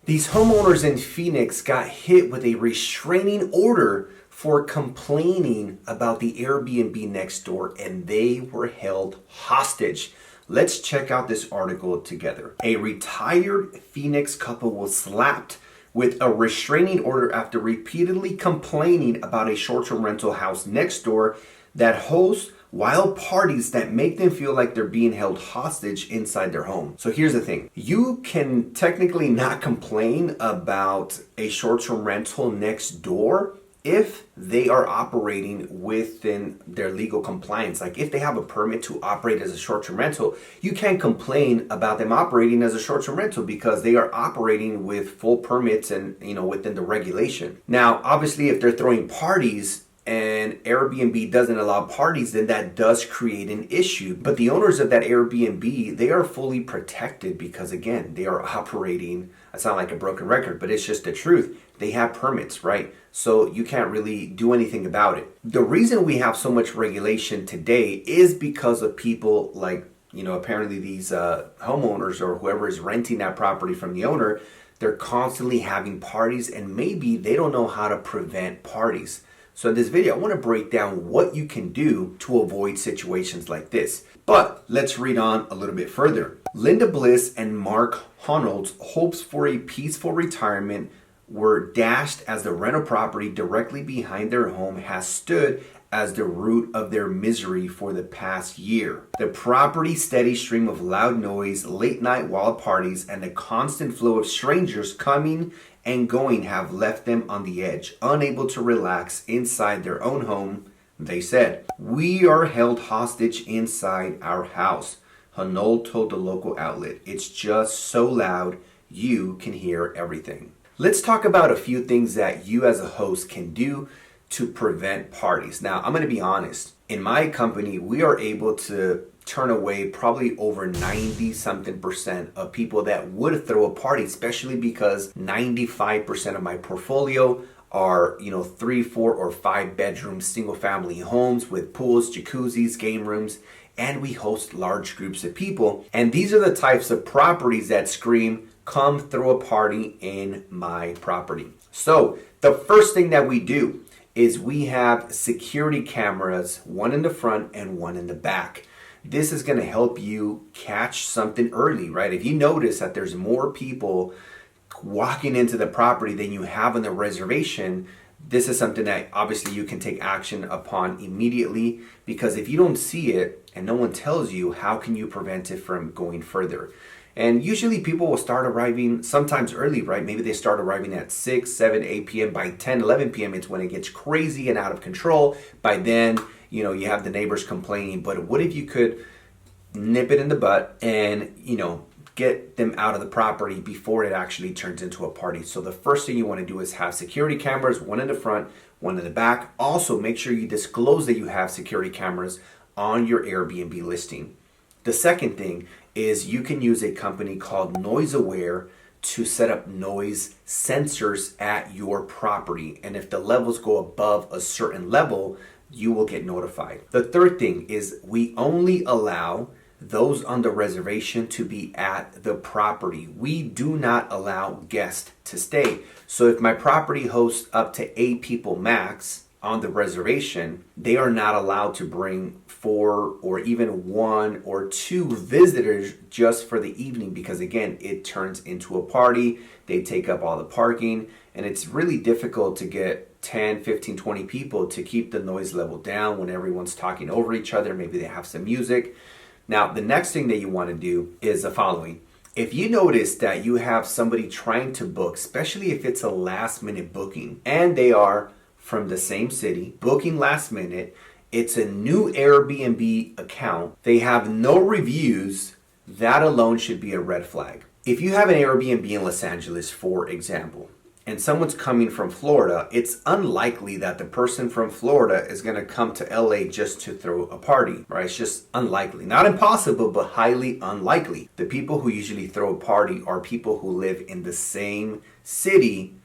These homeowners in Phoenix got hit with a restraining order for complaining about the Airbnb next door, and they were held hostage. Let's check out this article together. A retired Phoenix couple was slapped with a restraining order after repeatedly complaining about a short-term rental house next door that hosts wild parties that make them feel like they're being held hostage inside their home. So here's the thing. You can technically not complain about a short-term rental next door if they are operating within their legal compliance. Like if they have a permit to operate as a short-term rental, you can't complain about them operating as a short-term rental because they are operating with full permits and within the regulation. Now, obviously, if they're throwing parties and Airbnb doesn't allow parties, then that does create an issue. But the owners of that Airbnb, they are fully protected because, again, they are operating, I sound like a broken record, but it's just the truth. They have permits, right? So you can't really do anything about it. The reason we have so much regulation today is because of people like, apparently these homeowners or whoever is renting that property from the owner, they're constantly having parties and maybe they don't know how to prevent parties. So in this video, I want to break down what you can do to avoid situations like this. But let's read on a little bit further. Linda Bliss and Mark Honnold's hopes for a peaceful retirement were dashed as the rental property directly behind their home has stood as the root of their misery for the past year. The property's steady stream of loud noise, late night wild parties, and the constant flow of strangers coming and going have left them on the edge, unable to relax inside their own home. They said, "We are held hostage inside our house," Honnold told the local outlet. "It's just so loud, you can hear everything." Let's talk about a few things that you as a host can do to prevent parties. Now, I'm going to be honest. In my company, we are able to turn away probably over 90-something% of people that would throw a party, especially because 95% of my portfolio are, 3, 4, or 5 bedroom single family homes with pools, jacuzzis, game rooms, and we host large groups of people. And these are the types of properties that scream, "Come throw a party in my property." So the first thing that we do is we have security cameras, one in the front and one in the back. This is going to help you catch something early, right? If you notice that there's more people walking into the property than you have on the reservation, this is something that obviously you can take action upon immediately, because if you don't see it and no one tells you, how can you prevent it from going further? And usually people will start arriving sometimes early, right? Maybe they start arriving at 6, 7, 8 p.m. By 10, 11 p.m. it's when it gets crazy and out of control. By then, you have the neighbors complaining. But what if you could nip it in the butt and, get them out of the property before it actually turns into a party? So the first thing you want to do is have security cameras, one in the front, one in the back. Also, make sure you disclose that you have security cameras on your Airbnb listing. The second thing is you can use a company called Noise Aware to set up noise sensors at your property. And if the levels go above a certain level, you will get notified. The third thing is we only allow those on the reservation to be at the property. We do not allow guests to stay. So if my property hosts up to 8 people max on the reservation, they are not allowed to bring 4 or even 1 or 2 visitors just for the evening, because again, it turns into a party. They take up all the parking, and it's really difficult to get 10, 15, 20 people to keep the noise level down when everyone's talking over each other. Maybe they have some music. Now, the next thing that you want to do is the following. If you notice that you have somebody trying to book, especially if it's a last minute booking, and they are from the same city, booking last minute, it's a new Airbnb account, they have no reviews, that alone should be a red flag. If you have an Airbnb in Los Angeles, for example, and someone's coming from Florida, it's unlikely that the person from Florida is going to come to LA just to throw a party, right? It's just unlikely. Not impossible, but highly unlikely. The people who usually throw a party are people who live in the same city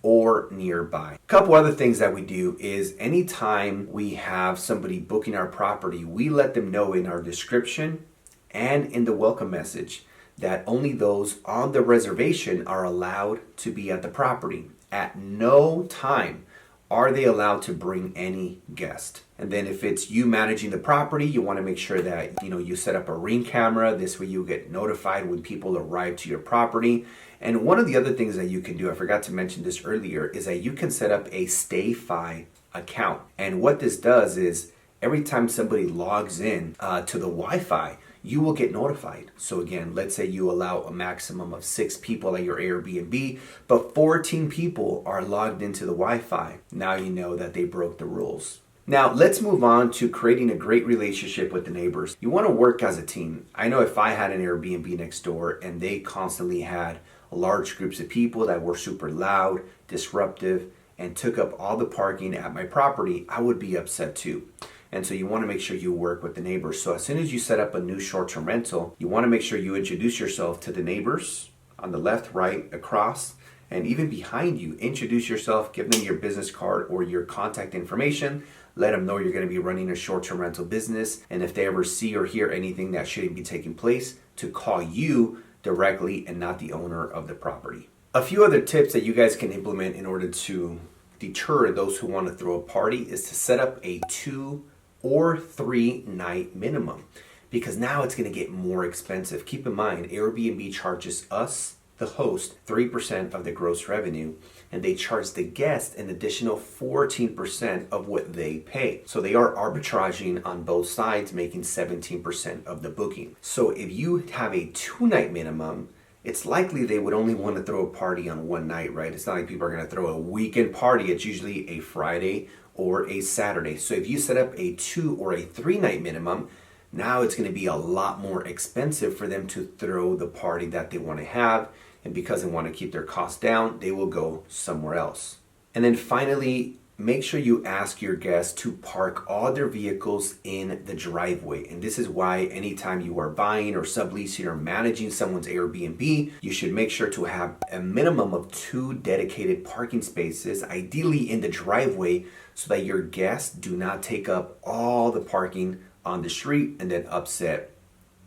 or nearby. A couple other things that we do is anytime we have somebody booking our property, we let them know in our description and in the welcome message that only those on the reservation are allowed to be at the property. At no time are they allowed to bring any guest. And then if it's you managing the property, you want to make sure that you set up a Ring camera. This way you get notified when people arrive to your property. And one of the other things that you can do, I forgot to mention this earlier, is that you can set up a StayFi account. And what this does is every time somebody logs in to the Wi-Fi, you will get notified. So again, let's say you allow a maximum of 6 people at your Airbnb, but 14 people are logged into the Wi-Fi. Now you know that they broke the rules. Now let's move on to creating a great relationship with the neighbors. You want to work as a team. I know if I had an Airbnb next door and they constantly had large groups of people that were super loud, disruptive, and took up all the parking at my property, I would be upset too. And so you want to make sure you work with the neighbors. So as soon as you set up a new short-term rental, you want to make sure you introduce yourself to the neighbors on the left, right, across, and even behind you. Introduce yourself, give them your business card or your contact information. Let them know you're going to be running a short-term rental business. And if they ever see or hear anything that shouldn't be taking place, to call you directly and not the owner of the property. A few other tips that you guys can implement in order to deter those who want to throw a party is to set up a 2 or 3 night minimum, because now it's going to get more expensive. Keep in mind, Airbnb charges us, the host, 3% of the gross revenue, and they charge the guest an additional 14% of what they pay. So they are arbitraging on both sides, making 17% of the booking. So if you have a 2-night minimum, it's likely they would only want to throw a party on one night, right? It's not like people are going to throw a weekend party. It's usually a Friday or a Saturday. So if you set up a 2 or a 3-night minimum, now it's going to be a lot more expensive for them to throw the party that they want to have. And because they want to keep their costs down, they will go somewhere else. And then finally, make sure you ask your guests to park all their vehicles in the driveway. And this is why anytime you are buying or subleasing or managing someone's Airbnb, you should make sure to have a minimum of 2 dedicated parking spaces, ideally in the driveway, so that your guests do not take up all the parking on the street and then upset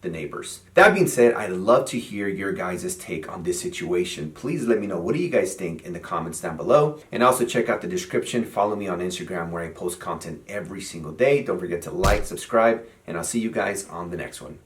the neighbors. That being said, I'd love to hear your guys' take on this situation. Please let me know, what do you guys think in the comments down below? And also check out the description. Follow me on Instagram where I post content every single day. Don't forget to like, subscribe, and I'll see you guys on the next one.